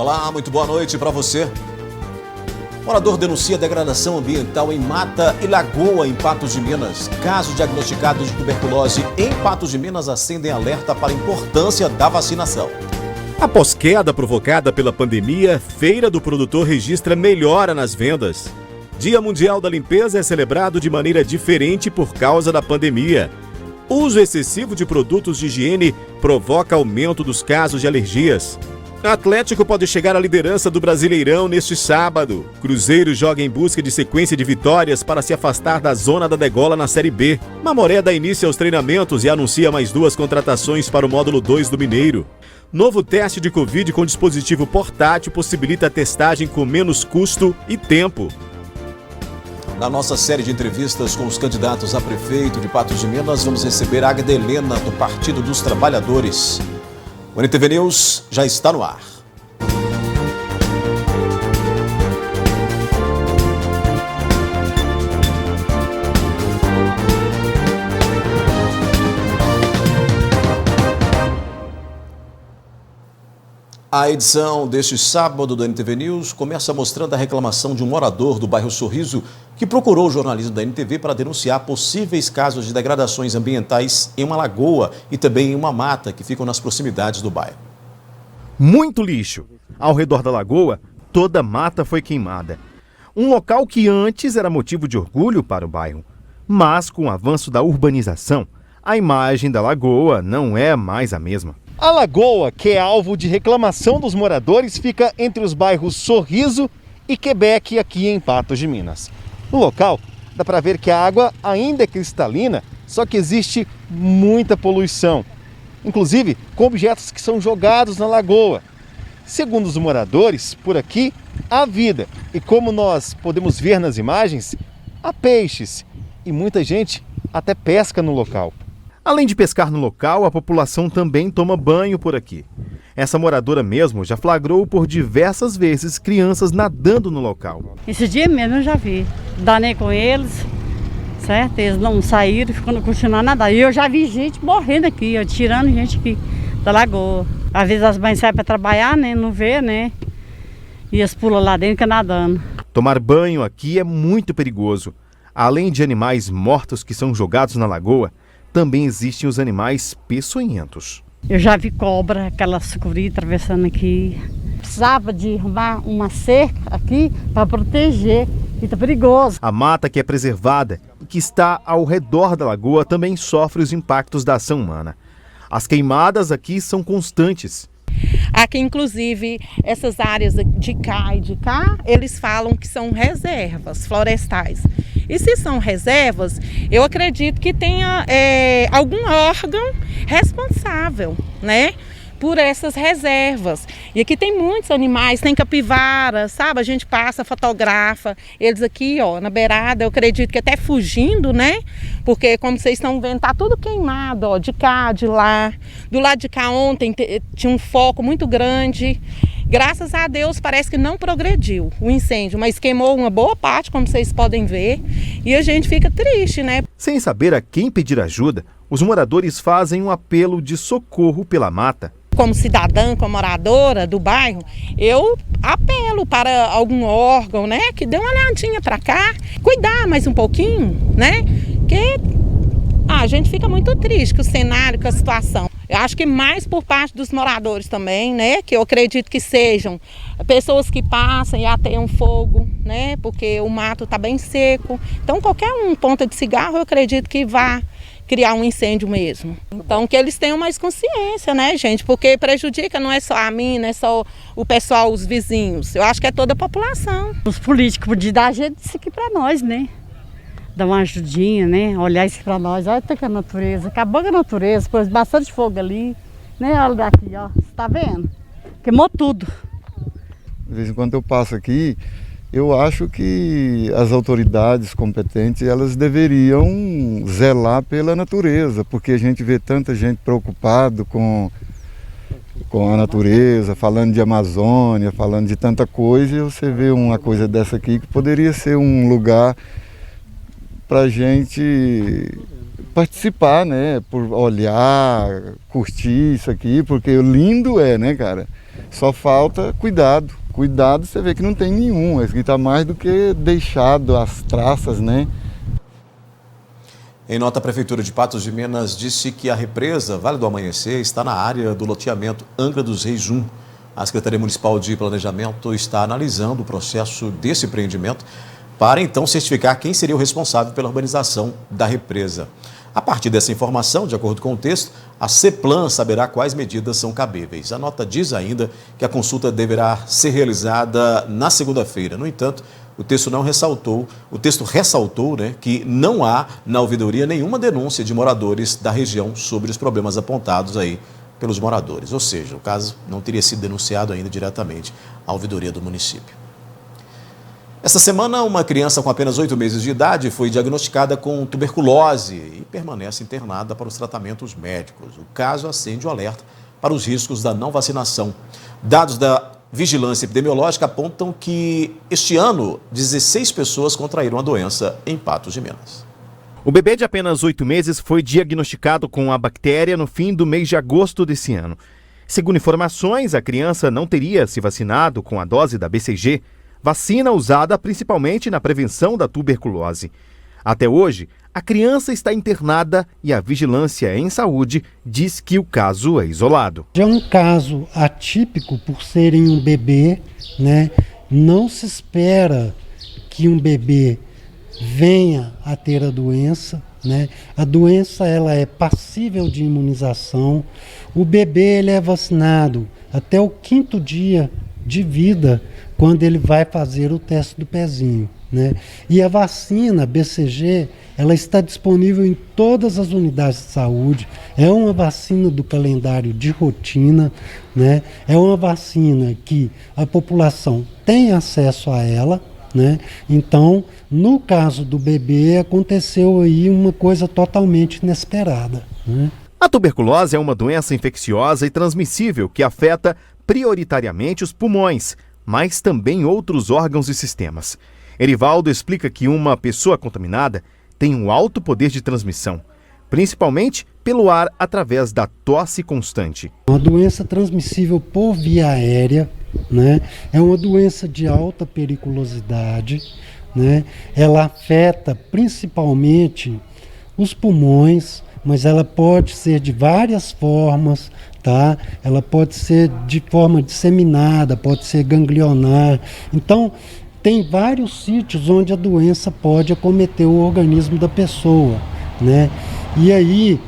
Olá, muito boa noite para você. Morador denuncia degradação ambiental em mata e lagoa em Patos de Minas. Casos diagnosticados de tuberculose em Patos de Minas acendem alerta para a importância da vacinação. Após queda provocada pela pandemia, Feira do Produtor registra melhora nas vendas. Dia Mundial da Limpeza é celebrado de maneira diferente por causa da pandemia. Uso excessivo de produtos de higiene provoca aumento dos casos de alergias. Atlético pode chegar à liderança do Brasileirão neste sábado. Cruzeiro joga em busca de sequência de vitórias para se afastar da zona da degola na Série B. Mamoré dá início aos treinamentos e anuncia mais 2 contratações para o módulo 2 do Mineiro. Novo teste de Covid com dispositivo portátil possibilita a testagem com menos custo e tempo. Na nossa série de entrevistas com os candidatos a prefeito de Patos de Minas, vamos receber a Águida Helena, do Partido dos Trabalhadores. O NTV News já está no ar. A edição deste sábado do NTV News começa mostrando a reclamação de um morador do bairro Sorriso que procurou o jornalismo da NTV para denunciar possíveis casos de degradações ambientais em uma lagoa e também em uma mata que ficam nas proximidades do bairro. Muito lixo. Ao redor da lagoa, toda a mata foi queimada. Um local que antes era motivo de orgulho para o bairro. Mas com o avanço da urbanização, a imagem da lagoa não é mais a mesma. A lagoa, que é alvo de reclamação dos moradores, fica entre os bairros Sorriso e Quebec, aqui em Patos de Minas. No local, dá para ver que a água ainda é cristalina, só que existe muita poluição, inclusive com objetos que são jogados na lagoa. Segundo os moradores, por aqui há vida e, como nós podemos ver nas imagens, há peixes e muita gente até pesca no local. Além de pescar no local, a população também toma banho por aqui. Essa moradora mesmo já flagrou por diversas vezes crianças nadando no local. Esse dia mesmo eu já vi. Danei com eles, certo? Eles não saíram, continuaram a nadar. E eu já vi gente morrendo aqui, tirando gente aqui da lagoa. Às vezes as mães saem para trabalhar, né? Não vê, né? E eles pulam lá dentro e ficam nadando. Tomar banho aqui é muito perigoso. Além de animais mortos que são jogados na lagoa, também existem os animais peçonhentos. Eu já vi cobra, aquela sucuri atravessando aqui. Precisava de arrumar uma cerca aqui para proteger, que está perigoso. A mata que é preservada e que está ao redor da lagoa também sofre os impactos da ação humana. As queimadas aqui são constantes. Aqui, inclusive, essas áreas de cá e de cá, eles falam que são reservas florestais. E se são reservas, eu acredito que tenha algum órgão responsável, né, por essas reservas. E aqui tem muitos animais, tem capivara, sabe? A gente passa, fotografa eles aqui, ó, na beirada, eu acredito que até fugindo, né? Porque, como vocês estão vendo, tá tudo queimado, ó, de cá, de lá. Do lado de cá ontem tinha um foco muito grande. Graças a Deus parece que não progrediu o incêndio, mas queimou uma boa parte, como vocês podem ver, e a gente fica triste, né? Sem saber a quem pedir ajuda, os moradores fazem um apelo de socorro pela mata. Como cidadã, como moradora do bairro, eu apelo para algum órgão, né, que dê uma olhadinha para cá, cuidar mais um pouquinho, né, que a gente fica muito triste com o cenário, com a situação. Eu acho que mais por parte dos moradores também, né, que eu acredito que sejam pessoas que passam e ateiam fogo, né, porque o mato está bem seco. Então qualquer ponta de cigarro eu acredito que vá criar um incêndio mesmo. Então que eles tenham mais consciência, né, gente, porque prejudica não é só a mim, não é só o pessoal, os vizinhos. Eu acho que é toda a população. Os políticos podiam dar jeito disso aqui para nós, né? Dar uma ajudinha, né? Olhar isso para nós. Olha até que a natureza, acabou com a natureza, pôs bastante fogo ali, né? Olha daqui, ó, você tá vendo? Queimou tudo. De vez em quando eu passo aqui, eu acho que as autoridades competentes, elas deveriam zelar pela natureza, porque a gente vê tanta gente preocupada com a natureza, falando de Amazônia, falando de tanta coisa, e você vê uma coisa dessa aqui que poderia ser um lugar para a gente participar, né? Por olhar, curtir isso aqui, porque lindo é, né, cara? Só falta cuidado. Cuidado, você vê que não tem nenhum, esse aqui está mais do que deixado as traças, né? Em nota, a Prefeitura de Patos de Minas disse que a represa Vale do Amanhecer está na área do loteamento Angra dos Reis 1. A Secretaria Municipal de Planejamento está analisando o processo desse empreendimento para então certificar quem seria o responsável pela urbanização da represa. A partir dessa informação, de acordo com o texto, a CEPLAN saberá quais medidas são cabíveis. A nota diz ainda que a consulta deverá ser realizada na segunda-feira. No entanto, o texto ressaltou que não há na ouvidoria nenhuma denúncia de moradores da região sobre os problemas apontados aí pelos moradores. Ou seja, o caso não teria sido denunciado ainda diretamente à ouvidoria do município. Esta semana, uma criança com apenas 8 meses de idade foi diagnosticada com tuberculose e permanece internada para os tratamentos médicos. O caso acende o alerta para os riscos da não vacinação. Dados da Vigilância Epidemiológica apontam que este ano 16 pessoas contraíram a doença em Patos de Minas. O bebê de apenas 8 meses foi diagnosticado com a bactéria no fim do mês de agosto desse ano. Segundo informações, a criança não teria se vacinado com a dose da BCG, vacina usada principalmente na prevenção da tuberculose. Até hoje, a criança está internada e a Vigilância em Saúde diz que o caso é isolado. É um caso atípico por serem um bebê, né? Não se espera que um bebê venha a ter a doença, né? A doença ela é passível de imunização. O bebê ele é vacinado até o 5º dia de vida, quando ele vai fazer o teste do pezinho, né? E a vacina BCG, ela está disponível em todas as unidades de saúde. É uma vacina do calendário de rotina, né? É uma vacina que a população tem acesso a ela, né? Então, no caso do bebê, aconteceu aí uma coisa totalmente inesperada, né? A tuberculose é uma doença infecciosa e transmissível que afeta prioritariamente os pulmões, mas também outros órgãos e sistemas. Erivaldo explica que uma pessoa contaminada tem um alto poder de transmissão, principalmente pelo ar através da tosse constante. Uma doença transmissível por via aérea, né? É uma doença de alta periculosidade, né? Ela afeta principalmente os pulmões, mas ela pode ser de várias formas, tá? Ela pode ser de forma disseminada, pode ser ganglionar. Então, tem vários sítios onde a doença pode acometer o organismo da pessoa, né? E aí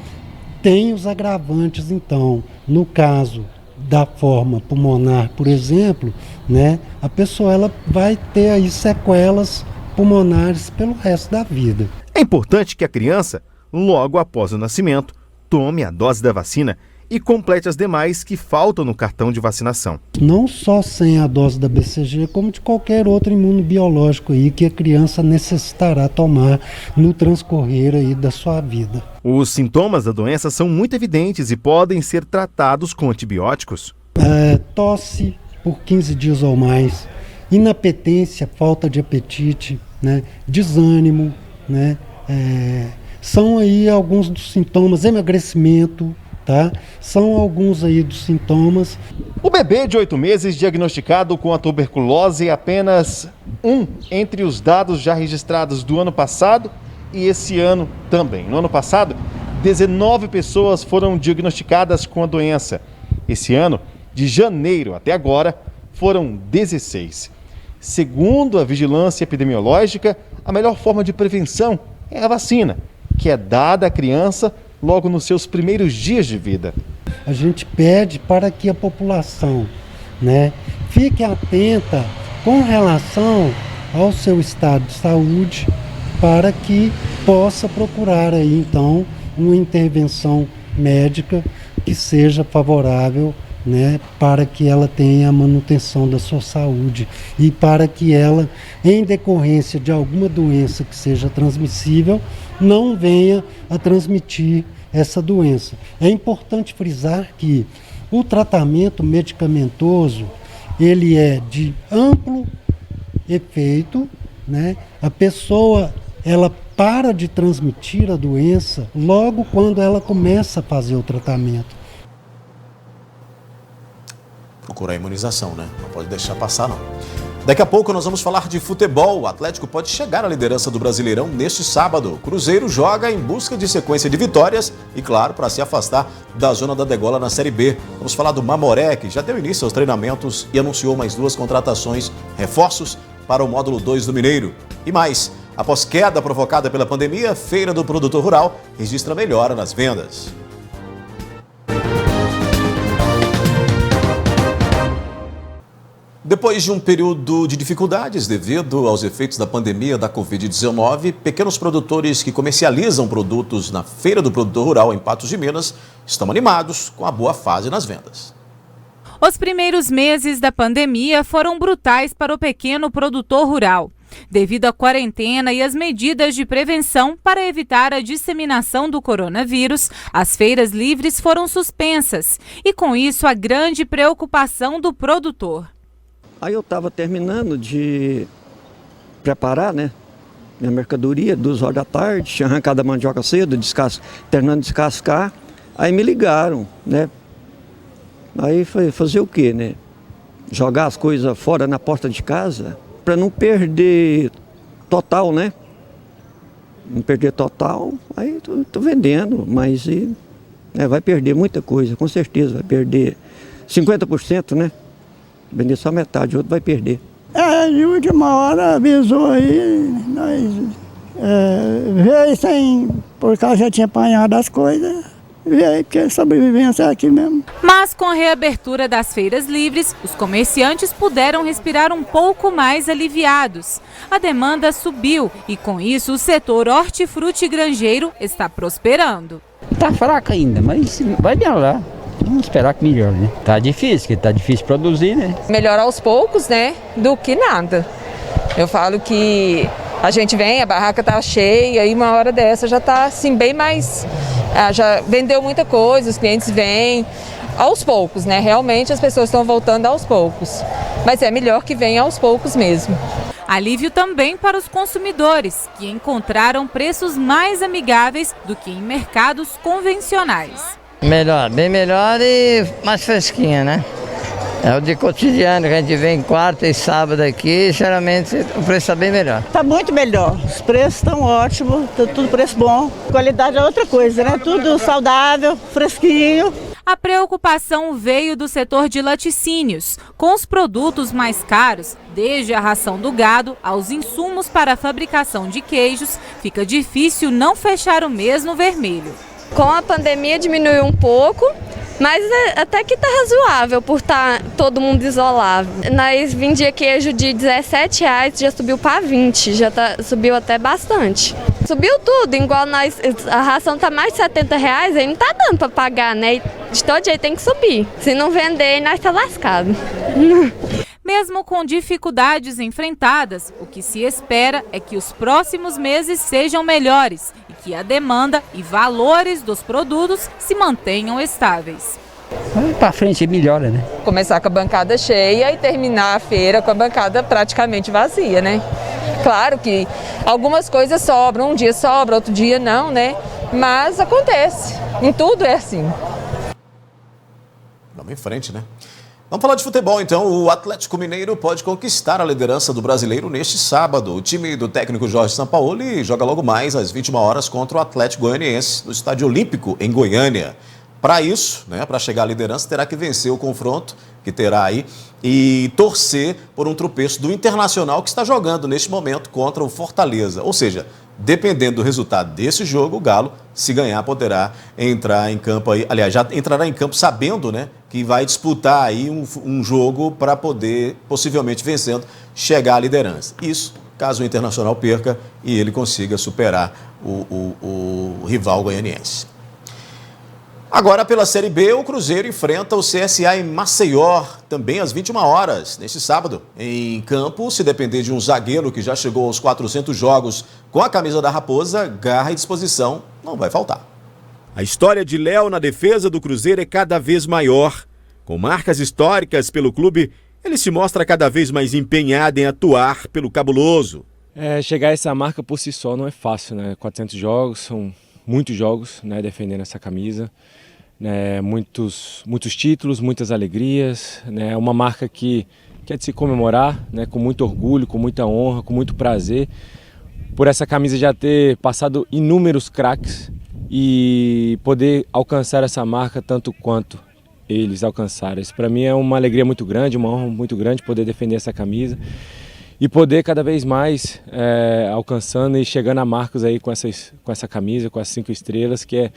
tem os agravantes, então, no caso da forma pulmonar, por exemplo, né? A pessoa ela vai ter aí sequelas pulmonares pelo resto da vida. É importante que a criança, logo após o nascimento, tome a dose da vacina e complete as demais que faltam no cartão de vacinação. Não só sem a dose da BCG, como de qualquer outro imunobiológico aí que a criança necessitará tomar no transcorrer aí da sua vida. Os sintomas da doença são muito evidentes e podem ser tratados com antibióticos. Tosse por 15 dias ou mais, inapetência, falta de apetite, né? Desânimo, né? São aí alguns dos sintomas, emagrecimento, tá? São alguns aí dos sintomas. O bebê de 8 meses diagnosticado com a tuberculose é apenas um entre os dados já registrados do ano passado e esse ano também. No ano passado, 19 pessoas foram diagnosticadas com a doença. Esse ano, de janeiro até agora, foram 16. Segundo a Vigilância Epidemiológica, a melhor forma de prevenção é a vacina, que é dada à criança logo nos seus primeiros dias de vida. A gente pede para que a população, né, fique atenta com relação ao seu estado de saúde, para que possa procurar aí então uma intervenção médica que seja favorável, né, para que ela tenha a manutenção da sua saúde e para que ela, em decorrência de alguma doença que seja transmissível, não venha a transmitir essa doença. É importante frisar que o tratamento medicamentoso, ele é de amplo efeito, né? A pessoa, ela para de transmitir a doença logo quando ela começa a fazer o tratamento. procurar a imunização, né? Não pode deixar passar, não. Daqui a pouco nós vamos falar de futebol. O Atlético pode chegar à liderança do Brasileirão neste sábado. O Cruzeiro joga em busca de sequência de vitórias e, claro, para se afastar da zona da degola na Série B. Vamos falar do Mamoré, que já deu início aos treinamentos e anunciou mais 2 contratações, reforços para o módulo 2 do Mineiro. E mais, após queda provocada pela pandemia, a Feira do Produtor Rural registra melhora nas vendas. Depois de um período de dificuldades devido aos efeitos da pandemia da Covid-19, pequenos produtores que comercializam produtos na Feira do Produtor Rural em Patos de Minas estão animados com a boa fase nas vendas. Os primeiros meses da pandemia foram brutais para o pequeno produtor rural. Devido à quarentena e às medidas de prevenção para evitar a disseminação do coronavírus, as feiras livres foram suspensas e, com isso, a grande preocupação do produtor. Aí eu estava terminando de preparar, né, minha mercadoria, 2 horas da tarde, tinha arrancado a mandioca cedo, terminando de descascar, aí me ligaram, né, aí foi fazer o quê, né, jogar as coisas fora na porta de casa, para não perder total, né, não perder total, aí tô vendendo, mas vai perder muita coisa, com certeza, vai perder 50%, né. Vender só metade, o outro vai perder. De última hora avisou aí, nós veio sem, por causa já tinha apanhado as coisas, veio porque a sobrevivência é aqui mesmo. Mas com a reabertura das feiras livres, os comerciantes puderam respirar um pouco mais aliviados. A demanda subiu e com isso o setor hortifruti e granjeiro está prosperando. Está fraco ainda, mas vai melhorar. Vamos esperar que melhore, né? Tá difícil, porque tá difícil produzir, né? Melhor aos poucos, né? Do que nada. Eu falo que a gente vem, a barraca tá cheia e uma hora dessa já tá assim bem mais... já vendeu muita coisa, os clientes vêm aos poucos, né? Realmente as pessoas estão voltando aos poucos. Mas é melhor que venha aos poucos mesmo. Alívio também para os consumidores, que encontraram preços mais amigáveis do que em mercados convencionais. Melhor, bem melhor e mais fresquinha, né? É o de cotidiano que a gente vem quarta e sábado aqui, geralmente o preço está bem melhor. Está muito melhor, os preços estão ótimos, tudo preço bom. Qualidade é outra coisa, né? Tudo saudável, fresquinho. A preocupação veio do setor de laticínios. Com os produtos mais caros, desde a ração do gado aos insumos para a fabricação de queijos, fica difícil não fechar o mês no vermelho. Com a pandemia diminuiu um pouco, mas até que tá razoável por estar todo mundo isolado. Nós vendia queijo de R$17, já subiu para 20, subiu até bastante. Subiu tudo, igual a ração tá mais de R$70, aí não tá dando para pagar, né? De todo jeito tem que subir, se não vender nós tá lascado. Mesmo com dificuldades enfrentadas, o que se espera é que os próximos meses sejam melhores e que a demanda e valores dos produtos se mantenham estáveis. Para frente melhora, né? Começar com a bancada cheia e terminar a feira com a bancada praticamente vazia, né? Claro que algumas coisas sobram, um dia sobra, outro dia não, né? Mas acontece, em tudo é assim. Vamos em frente, né? Vamos falar de futebol, então. O Atlético Mineiro pode conquistar a liderança do Brasileiro neste sábado. O time do técnico Jorge Sampaoli joga logo mais às 21 horas contra o Atlético Goianiense no Estádio Olímpico, em Goiânia. Para isso, né, para chegar à liderança, terá que vencer o confronto que terá aí e torcer por um tropeço do Internacional, que está jogando neste momento contra o Fortaleza. Ou seja, dependendo do resultado desse jogo, o Galo, se ganhar, poderá entrar em campo aí. Aliás, já entrará em campo sabendo, né, que vai disputar aí um jogo para poder, possivelmente vencendo, chegar à liderança. Isso caso o Internacional perca e ele consiga superar o rival goianiense. Agora, pela Série B, o Cruzeiro enfrenta o CSA em Maceió, também às 21 horas, neste sábado. Em campo, se depender de um zagueiro que já chegou aos 400 jogos com a camisa da Raposa, garra e disposição não vai faltar. A história de Léo na defesa do Cruzeiro é cada vez maior. Com marcas históricas pelo clube, ele se mostra cada vez mais empenhado em atuar pelo cabuloso. Chegar a essa marca por si só não é fácil, né? 400 jogos, são muitos jogos, né, defendendo essa camisa. né, muitos títulos, muitas alegrias, né, uma marca que é de se comemorar, né, com muito orgulho, com muita honra, com muito prazer, por essa camisa já ter passado inúmeros craques e poder alcançar essa marca tanto quanto eles alcançaram. Isso para mim é uma alegria muito grande, uma honra muito grande poder defender essa camisa e poder cada vez mais alcançando e chegando a marcos aí com essa camisa, com as 5 estrelas, que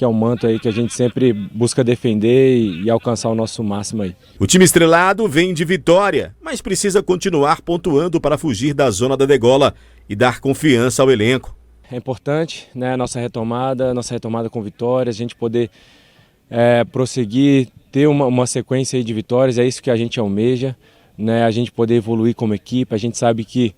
é um manto aí que a gente sempre busca defender e alcançar o nosso máximo aí. O time estrelado vem de vitória, mas precisa continuar pontuando para fugir da zona da degola e dar confiança ao elenco. É importante, né, nossa retomada com vitórias, a gente poder prosseguir, ter uma sequência aí de vitórias, é isso que a gente almeja, né, a gente poder evoluir como equipe. A gente sabe que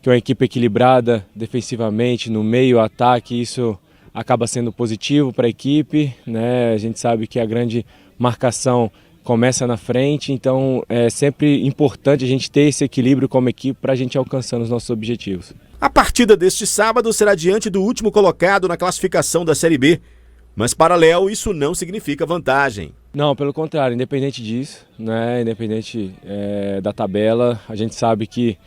é uma equipe equilibrada defensivamente, no meio, ataque, isso acaba sendo positivo para a equipe, né? A gente sabe que a grande marcação começa na frente, então é sempre importante a gente ter esse equilíbrio como equipe para a gente alcançando os nossos objetivos. A partida deste sábado será diante do último colocado na classificação da Série B, mas para Léo isso não significa vantagem. Não, pelo contrário, independente disso, né? Independente da tabela, a gente sabe que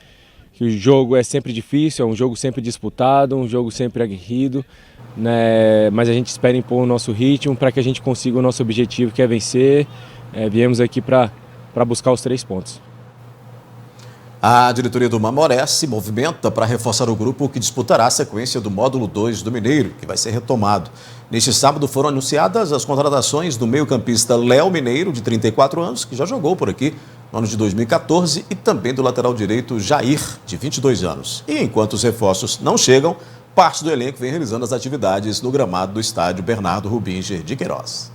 o jogo é sempre difícil, é um jogo sempre disputado, um jogo sempre aguerrido, né? Mas a gente espera impor o nosso ritmo para que a gente consiga o nosso objetivo, que é vencer. Viemos aqui para buscar os 3 pontos. A diretoria do Mamoré se movimenta para reforçar o grupo que disputará a sequência do módulo 2 do Mineiro, que vai ser retomado. Neste sábado foram anunciadas as contratações do meio-campista Léo Mineiro, de 34 anos, que já jogou por aqui no ano de 2014, e também do lateral direito Jair, de 22 anos. E enquanto os reforços não chegam, parte do elenco vem realizando as atividades no gramado do estádio Bernardo Rubinger de Queiroz.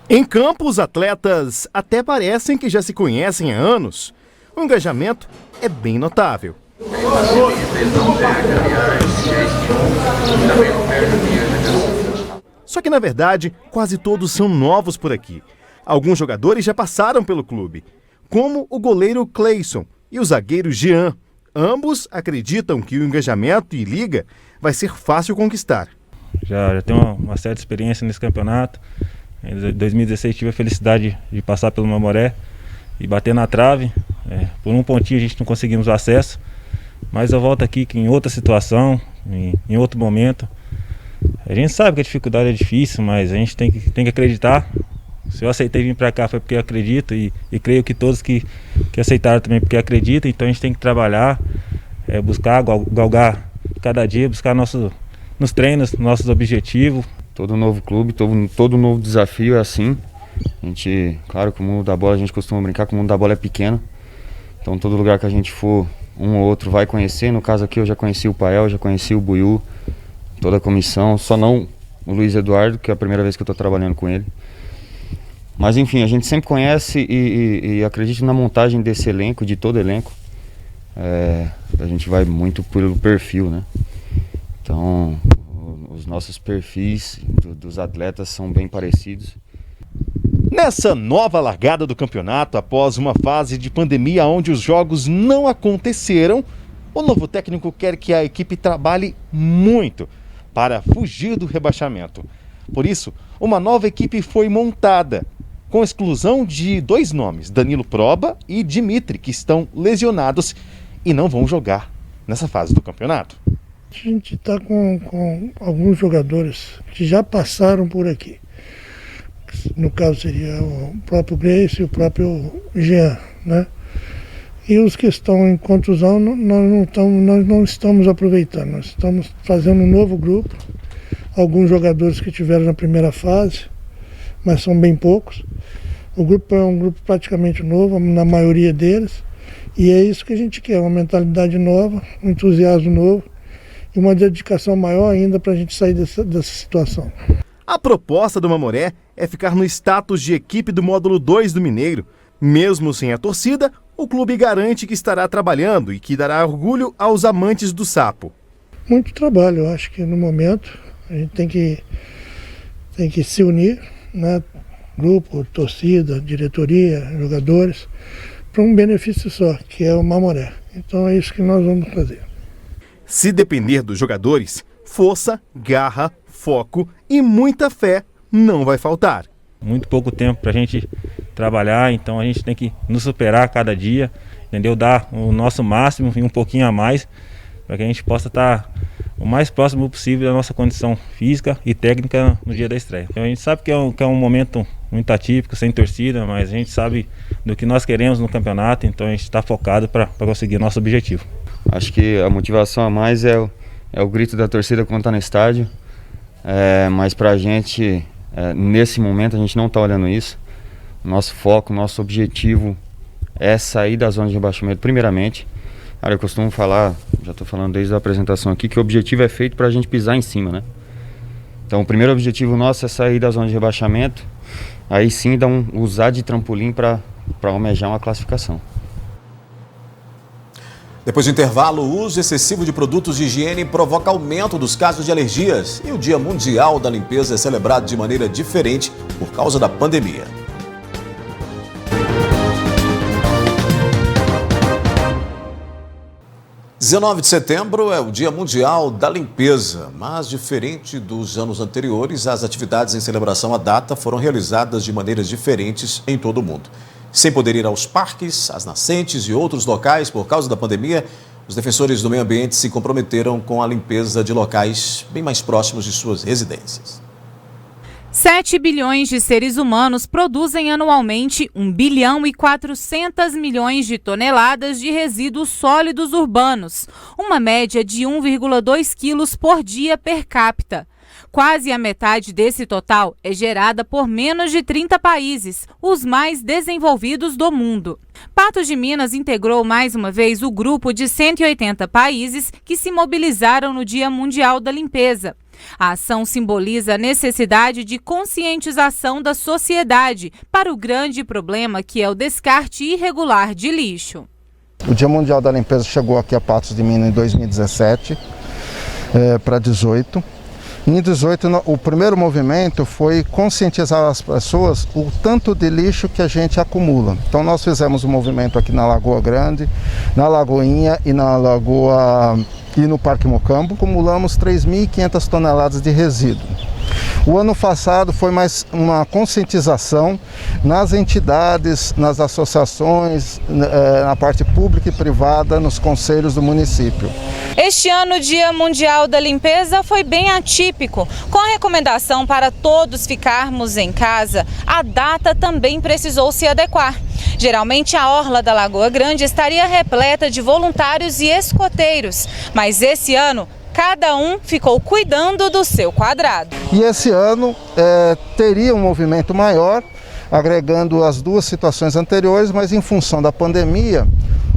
Em campo, os atletas até parecem que já se conhecem há anos. O engajamento é bem notável. Só que, na verdade, quase todos são novos por aqui. Alguns jogadores já passaram pelo clube, como o goleiro Cleison e o zagueiro Jean. Ambos acreditam que o engajamento e liga vai ser fácil conquistar. Já tenho uma certa experiência nesse campeonato. Em 2016 tive a felicidade de passar pelo Mamoré e bater na trave. Por um pontinho a gente não conseguimos o acesso, mas eu volto aqui que em outra situação, em outro momento. A gente sabe que a dificuldade é difícil, mas a gente tem que acreditar. Se eu aceitei vir para cá foi porque eu acredito e creio que todos que aceitaram também porque acreditam. Então a gente tem que trabalhar, buscar, galgar cada dia, buscar nos treinos, nossos objetivos. Todo novo clube, todo novo desafio é assim. A gente, claro que o mundo da bola, a gente costuma brincar que o mundo da bola é pequeno. Então todo lugar que a gente for, um ou outro vai conhecer. No caso aqui eu já conheci o Pael, já conheci o Buiú, toda a comissão, só não o Luiz Eduardo, que é a primeira vez que eu estou trabalhando com ele. Mas enfim, a gente sempre conhece e acredita na montagem desse elenco, de todo elenco. A gente vai muito pelo perfil, né? Então os nossos perfis dos atletas são bem parecidos. Nessa nova largada do campeonato, após uma fase de pandemia onde os jogos não aconteceram, o novo técnico quer que a equipe trabalhe muito para fugir do rebaixamento. Por isso, uma nova equipe foi montada, com exclusão de 2 nomes, Danilo Proba e Dimitri, que estão lesionados e não vão jogar nessa fase do campeonato. A gente está com alguns jogadores que já passaram por aqui. No caso seria o próprio Grace e o próprio Jean, né? E os que estão em contusão nós não estamos aproveitando. Nós estamos fazendo um novo grupo. Alguns jogadores que tiveram na primeira fase, mas são bem poucos. O grupo é um grupo praticamente novo, na maioria deles. E é isso que a gente quer, uma mentalidade nova, um entusiasmo novo e uma dedicação maior ainda para a gente sair dessa situação. A proposta do Mamoré é ficar no status de equipe do módulo 2 do Mineiro. Mesmo sem a torcida, o clube garante que estará trabalhando e que dará orgulho aos amantes do sapo. Muito trabalho, eu acho que no momento a gente tem que se unir, né? Grupo, torcida, diretoria, jogadores, para um benefício só, que é o Mamoré. Então é isso que nós vamos fazer. Se depender dos jogadores, força, garra, foco e muita fé não vai faltar. Muito pouco tempo para a gente trabalhar, então a gente tem que nos superar a cada dia, entendeu? Dar o nosso máximo e um pouquinho a mais para que a gente possa estar o mais próximo possível da nossa condição física e técnica no dia da estreia. Então a gente sabe que é um momento muito atípico, sem torcida, mas a gente sabe do que nós queremos no campeonato, então a gente está focado para conseguir nosso objetivo. Acho que a motivação a mais é o grito da torcida quando está no estádio, mas para a gente, nesse momento, a gente não está olhando isso. Nosso foco, nosso objetivo é sair da zona de rebaixamento primeiramente. Cara, eu costumo falar, já estou falando desde a apresentação aqui, que o objetivo é feito para a gente pisar em cima, né? Então o primeiro objetivo nosso é sair da zona de rebaixamento, aí sim usar de trampolim para almejar uma classificação. Depois do intervalo, o uso excessivo de produtos de higiene provoca aumento dos casos de alergias e o Dia Mundial da Limpeza é celebrado de maneira diferente por causa da pandemia. Dia 19 de setembro é o Dia Mundial da Limpeza, mas diferente dos anos anteriores, as atividades em celebração à data foram realizadas de maneiras diferentes em todo o mundo. Sem poder ir aos parques, às nascentes e outros locais por causa da pandemia, os defensores do meio ambiente se comprometeram com a limpeza de locais bem mais próximos de suas residências. 7 bilhões de seres humanos produzem anualmente 1 bilhão e 400 milhões de toneladas de resíduos sólidos urbanos, uma média de 1,2 quilos por dia per capita. Quase a metade desse total é gerada por menos de 30 países, os mais desenvolvidos do mundo. Patos de Minas integrou mais uma vez o grupo de 180 países que se mobilizaram no Dia Mundial da Limpeza. A ação simboliza a necessidade de conscientização da sociedade para o grande problema que é o descarte irregular de lixo. O Dia Mundial da Limpeza chegou aqui a Patos de Minas em 2017 para 18. Em 18, o primeiro movimento foi conscientizar as pessoas o tanto de lixo que a gente acumula. Então nós fizemos um movimento aqui na Lagoa Grande, na Lagoinha e na Lagoa e no Parque Mocambo. Acumulamos 3.500 toneladas de resíduo. O ano passado foi mais uma conscientização nas entidades, nas associações, na parte pública e privada, nos conselhos do município. Este ano o Dia Mundial da Limpeza foi bem atípico. Com a recomendação para todos ficarmos em casa, a data também precisou se adequar. Geralmente a orla da Lagoa Grande estaria repleta de voluntários e escoteiros, mas esse ano cada um ficou cuidando do seu quadrado. E esse ano teria um movimento maior, agregando as duas situações anteriores, mas em função da pandemia,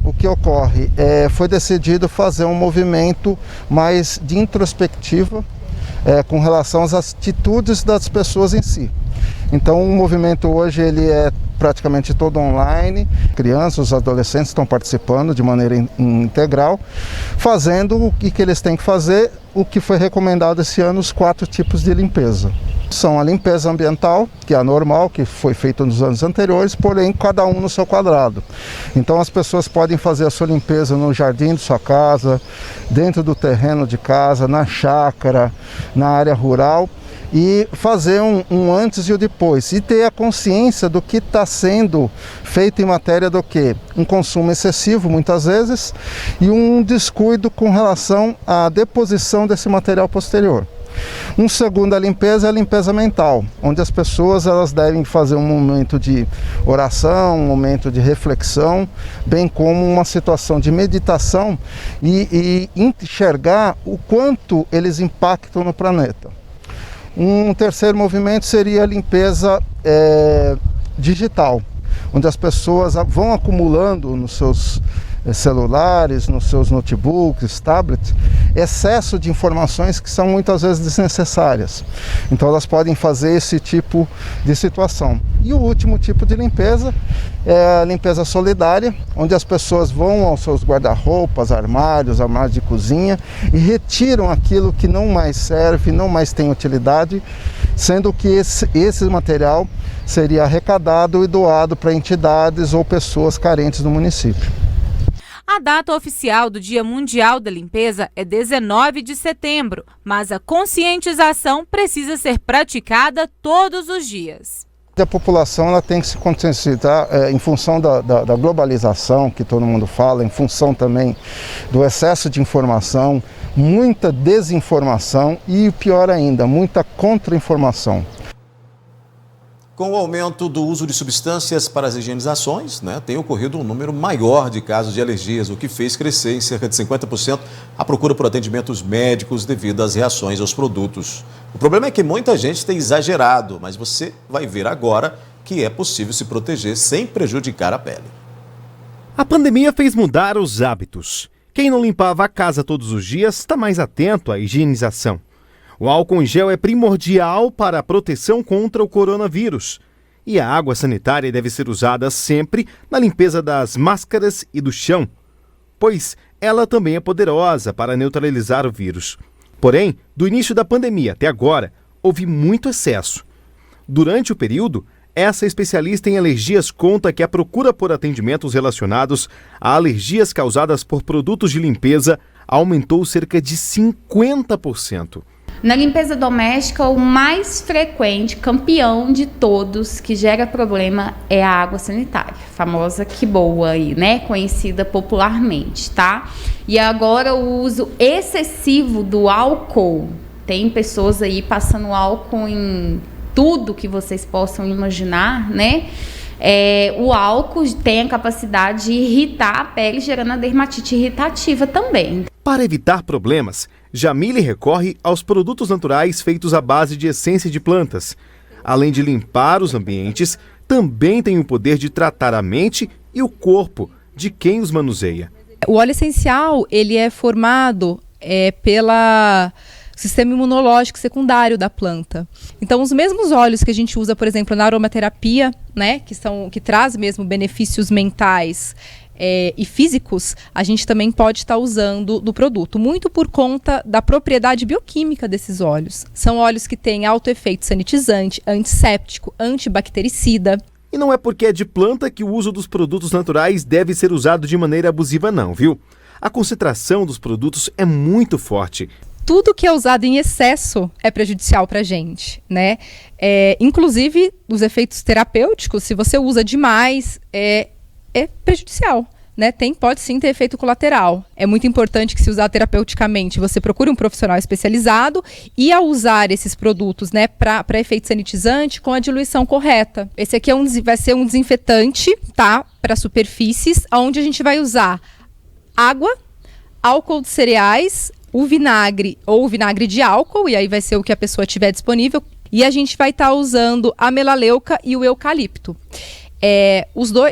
o que ocorre foi decidido fazer um movimento mais de introspectiva com relação às atitudes das pessoas em si. Então o movimento hoje ele é praticamente todo online, crianças, os adolescentes estão participando de maneira integral, fazendo o que eles têm que fazer, o que foi recomendado esse ano, os 4 tipos de limpeza. São a limpeza ambiental, que é a normal, que foi feita nos anos anteriores, porém cada um no seu quadrado. Então as pessoas podem fazer a sua limpeza no jardim de sua casa, dentro do terreno de casa, na chácara, na área rural, e fazer um antes e o depois, e ter a consciência do que está sendo feito em matéria do quê? Um consumo excessivo, muitas vezes, e um descuido com relação à deposição desse material posterior. Uma segunda limpeza é a limpeza mental, onde as pessoas elas devem fazer um momento de oração, um momento de reflexão, bem como uma situação de meditação e enxergar o quanto eles impactam no planeta. Um terceiro movimento seria a limpeza digital, onde as pessoas vão acumulando nos seus celulares, nos seus notebooks, tablets, excesso de informações que são muitas vezes desnecessárias. Então elas podem fazer esse tipo de situação. E o último tipo de limpeza é a limpeza solidária, onde as pessoas vão aos seus guarda-roupas, armários de cozinha e retiram aquilo que não mais serve, não mais tem utilidade, sendo que esse material seria arrecadado e doado para entidades ou pessoas carentes do município. A data oficial do Dia Mundial da Limpeza é 19 de setembro, mas a conscientização precisa ser praticada todos os dias. A população ela tem que se conscientizar em função da globalização que todo mundo fala, em função também do excesso de informação, muita desinformação e, pior ainda, muita contra-informação. Com o aumento do uso de substâncias para as higienizações, tem ocorrido um número maior de casos de alergias, o que fez crescer em cerca de 50% a procura por atendimentos médicos devido às reações aos produtos. O problema é que muita gente tem exagerado, mas você vai ver agora que é possível se proteger sem prejudicar a pele. A pandemia fez mudar os hábitos. Quem não limpava a casa todos os dias está mais atento à higienização. O álcool em gel é primordial para a proteção contra o coronavírus. E a água sanitária deve ser usada sempre na limpeza das máscaras e do chão, pois ela também é poderosa para neutralizar o vírus. Porém, do início da pandemia até agora, houve muito excesso. Durante o período, essa especialista em alergias conta que a procura por atendimentos relacionados a alergias causadas por produtos de limpeza aumentou cerca de 50%. Na limpeza doméstica, o mais frequente, campeão de todos, que gera problema é a água sanitária, famosa que boa aí, conhecida popularmente, tá? E agora o uso excessivo do álcool, tem pessoas aí passando álcool em tudo que vocês possam imaginar, o álcool tem a capacidade de irritar a pele, gerando a dermatite irritativa também. Para evitar problemas, Jamile recorre aos produtos naturais feitos à base de essência de plantas. Além de limpar os ambientes, também tem o poder de tratar a mente e o corpo de quem os manuseia. O óleo essencial ele é formado pelo sistema imunológico secundário da planta. Então, os mesmos óleos que a gente usa, por exemplo, na aromaterapia, que traz mesmo benefícios mentais e físicos, a gente também pode estar usando no produto, muito por conta da propriedade bioquímica desses óleos. São óleos que têm alto efeito sanitizante, antisséptico, antibactericida. E não é porque é de planta que o uso dos produtos naturais deve ser usado de maneira abusiva não, viu? A concentração dos produtos é muito forte. Tudo que é usado em excesso é prejudicial para a gente, inclusive os efeitos terapêuticos, se você usa demais, é prejudicial, pode sim ter efeito colateral. É muito importante que, se usar terapeuticamente, você procure um profissional especializado e, ao usar esses produtos para efeito sanitizante, com a diluição correta. Esse aqui vai ser um desinfetante, para superfícies, onde a gente vai usar água, álcool de cereais, o vinagre ou o vinagre de álcool, e aí vai ser o que a pessoa tiver disponível, e a gente vai estar usando a melaleuca e o eucalipto.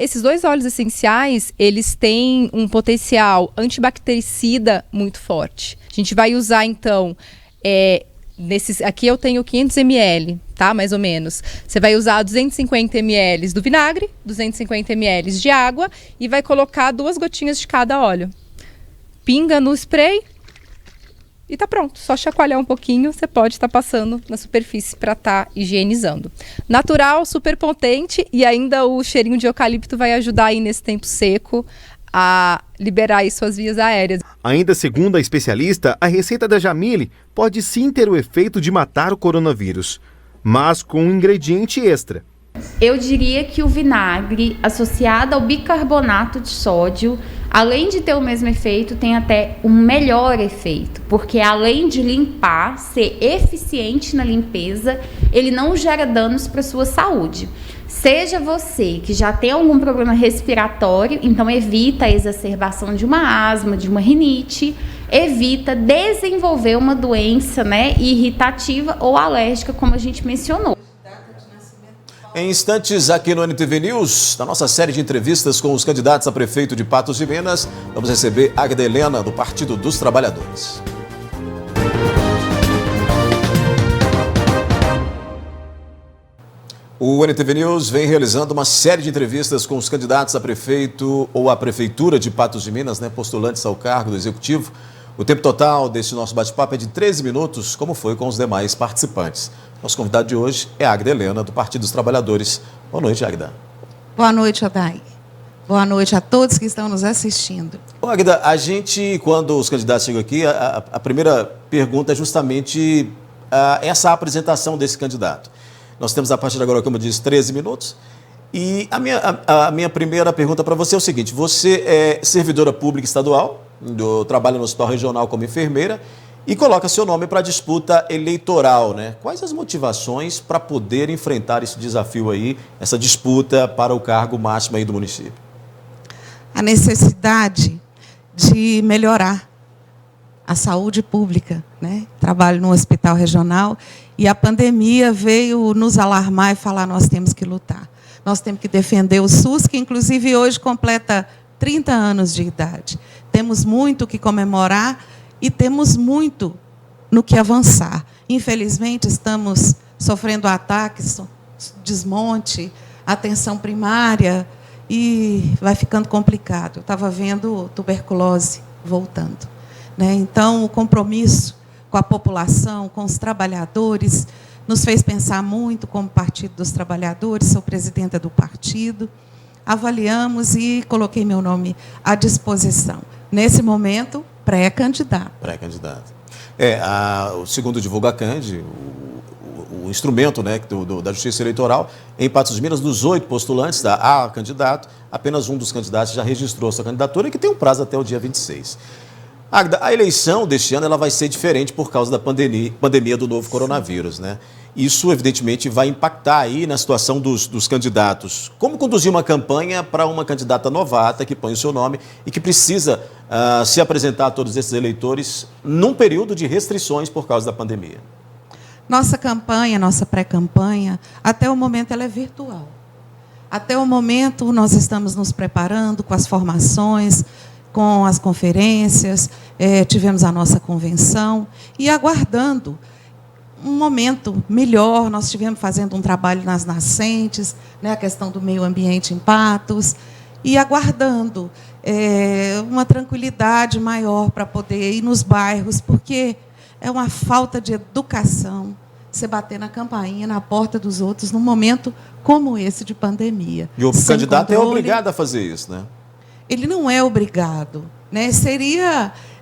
Esses dois óleos essenciais, eles têm um potencial antibactericida muito forte. A gente vai usar, então, aqui eu tenho 500 ml, mais ou menos. Você vai usar 250 ml do vinagre, 250 ml de água e vai colocar 2 gotinhas de cada óleo. Pinga no spray e tá pronto. Só chacoalhar um pouquinho, você pode estar passando na superfície para estar higienizando. Natural, super potente, e ainda o cheirinho de eucalipto vai ajudar aí nesse tempo seco a liberar aí suas vias aéreas. Ainda segundo a especialista, a receita da Jamile pode sim ter o efeito de matar o coronavírus, mas com um ingrediente extra. Eu diria que o vinagre, associado ao bicarbonato de sódio, além de ter o mesmo efeito, tem até um melhor efeito, porque além de limpar, ser eficiente na limpeza, ele não gera danos para a sua saúde. Seja você que já tem algum problema respiratório, então evita a exacerbação de uma asma, de uma rinite, evita desenvolver uma doença irritativa ou alérgica, como a gente mencionou. Em instantes, aqui no NTV News, na nossa série de entrevistas com os candidatos a prefeito de Patos de Minas, vamos receber Águida Helena, do Partido dos Trabalhadores. O NTV News vem realizando uma série de entrevistas com os candidatos a prefeito ou à prefeitura de Patos de Minas, postulantes ao cargo do Executivo. O tempo total desse nosso bate-papo é de 13 minutos, como foi com os demais participantes. Nosso convidado de hoje é Águida Helena, do Partido dos Trabalhadores. Boa noite, Águida. Boa noite, Adai. Boa noite a todos que estão nos assistindo. Bom, Águida, quando os candidatos chegam aqui, a primeira pergunta é justamente essa apresentação desse candidato. Nós temos a partir de agora, como eu disse, 13 minutos. E a minha primeira pergunta para você é o seguinte: você é servidora pública estadual, trabalha no Hospital Regional como enfermeira e coloca seu nome para a disputa eleitoral, né? Quais as motivações para poder enfrentar esse desafio aí, essa disputa para o cargo máximo aí do município? A necessidade de melhorar a saúde pública, né? Trabalho no Hospital Regional e a pandemia veio nos alarmar e falar: nós temos que lutar. Nós temos que defender o SUS, que inclusive hoje completa 30 anos de idade. Temos muito o que comemorar e temos muito no que avançar. Infelizmente, estamos sofrendo ataques, desmonte, atenção primária, e vai ficando complicado. Eu estava vendo tuberculose voltando, né? Então, o compromisso com a população, com os trabalhadores, nos fez pensar muito como Partido dos Trabalhadores. Sou presidenta do partido. Avaliamos e coloquei meu nome à disposição. Nesse momento, pré-candidato. Pré-candidato. Segundo divulga a CAND, o instrumento, né, da Justiça Eleitoral, em Patos de Minas, dos 8 postulantes a candidato, apenas um dos candidatos já registrou sua candidatura e que tem um prazo até o dia 26. Águida, a eleição deste ano ela vai ser diferente por causa da pandemia do novo coronavírus, né? Isso, evidentemente, vai impactar aí na situação dos candidatos. Como conduzir uma campanha para uma candidata novata que põe o seu nome e que precisa se apresentar a todos esses eleitores num período de restrições por causa da pandemia? Nossa campanha, nossa pré-campanha, até o momento ela é virtual. Até o momento nós estamos nos preparando com as formações, com as conferências, tivemos a nossa convenção e aguardando um momento melhor. Nós estivemos fazendo um trabalho nas nascentes, né, a questão do meio ambiente em Patos, e aguardando uma tranquilidade maior para poder ir nos bairros, porque é uma falta de educação você bater na campainha, na porta dos outros, num momento como esse de pandemia. E o candidato é obrigado a fazer isso, né? Ele não é obrigado, né?